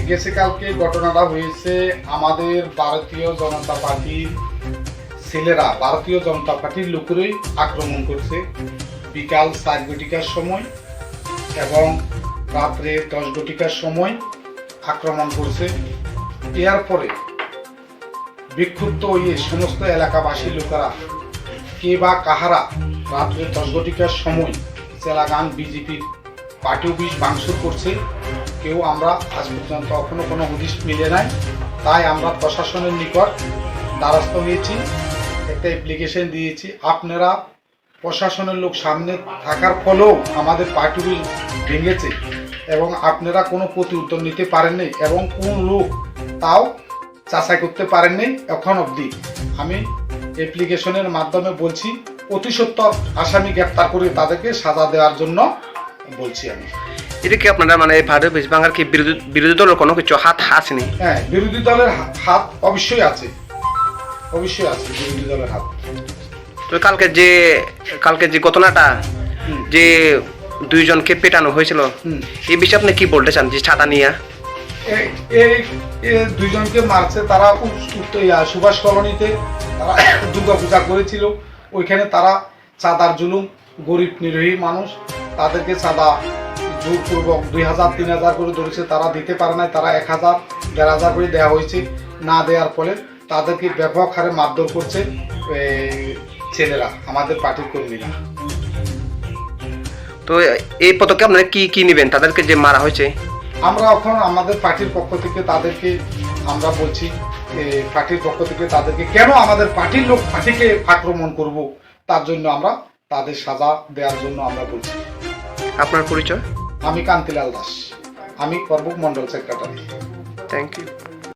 গেছে ঘটনাটা হয়েছে আমাদের ভারতীয় জনতা পার্টির ছেলেরা ভারতীয় জনতা পার্টির লোকেরই আক্রমণ করছে বিকাল 4 ঘটিকার সময় এবং রাত্রে 10 ঘটিকার সময় আক্রমণ করছে। এরপরে বিক্ষুব্ধ হয়ে সমস্ত এলাকাবাসী লোকেরা কে বা কাহারা রাত্রে 10 ঘটিকার সময় চেলাগাং বিজেপির পার্টি অফিস ভাঙচুর করছে কেউ আমরা আজ পর্যন্ত এখনো কোনো হদিশ মিলে নাই। তাই আমরা প্রশাসনের নিকট দ্বারস্থ হয়েছি, একটা অ্যাপ্লিকেশন দিয়েছি। আপনারা প্রশাসনের লোক সামনে থাকার ফলেও আমাদের পার্টি অফিস ভেঙেছে এবং আপনারা কোনো প্রতি উত্তর নিতে পারেননি এবং কোন লোক তাও যাচাই করতে পারেননি এখন অবধি। আমি অ্যাপ্লিকেশনের মাধ্যমে বলছি অতি সত্বর আসামি গ্রেপ্তার করে তাদেরকে সাজা দেওয়ার জন্য বলছি। আমি এটা কি আপনারা মানে ভারতীয় বেশ বাংলার কি বিরোধী দলের কোনো কিছু হাত আসেনি? হ্যাঁ, বিরোধী দলের হাত অবশ্যই আছে, অবশ্যই আছে বিরোধী দলের হাত। তো কালকে যে ঘটনাটা যে দুইজনকে পেটানো হয়েছিল এই বিষয়ে আপনি কি বলতে চান? যে ছাতা নিয়ে দুইজনকে মারছে তারা সুভাষ কলোনিতে তারা দুর্গা পূজা করেছিল। ওইখানে তারা চাঁদার জুলুম, গরিব নিরীহ মানুষ, তাদেরকে চাঁদা জোরপূর্বক 2000-3000 করে ধরেছে, তারা দিতে পারে নাই। তারা 1000-1500 করে দেওয়া হয়েছে। না দেওয়ার ফলে তাদেরকে ব্যাপক হারে মারধর করছে ছেলেরা, আমাদের পার্টির কর্মীরা। তো এই পদকে আপনারা কি কি নেবেন তাদেরকে যে মারা হয়েছে? আমরা এখন আমাদের পার্টির পক্ষ থেকে তাদেরকে আমরা বলছি, পার্টির পক্ষ থেকে তাদেরকে কেন আমাদের পার্টির লোক পার্টিকে আক্রমণ করব, তার জন্য আমরা তাদের সাজা দেওয়ার জন্য আমরা বলছি। আপনার পরিচয়? আমি কান্তিলাল দাস, আমি করবুক মন্ডল সেক্রেটারি। Thank you.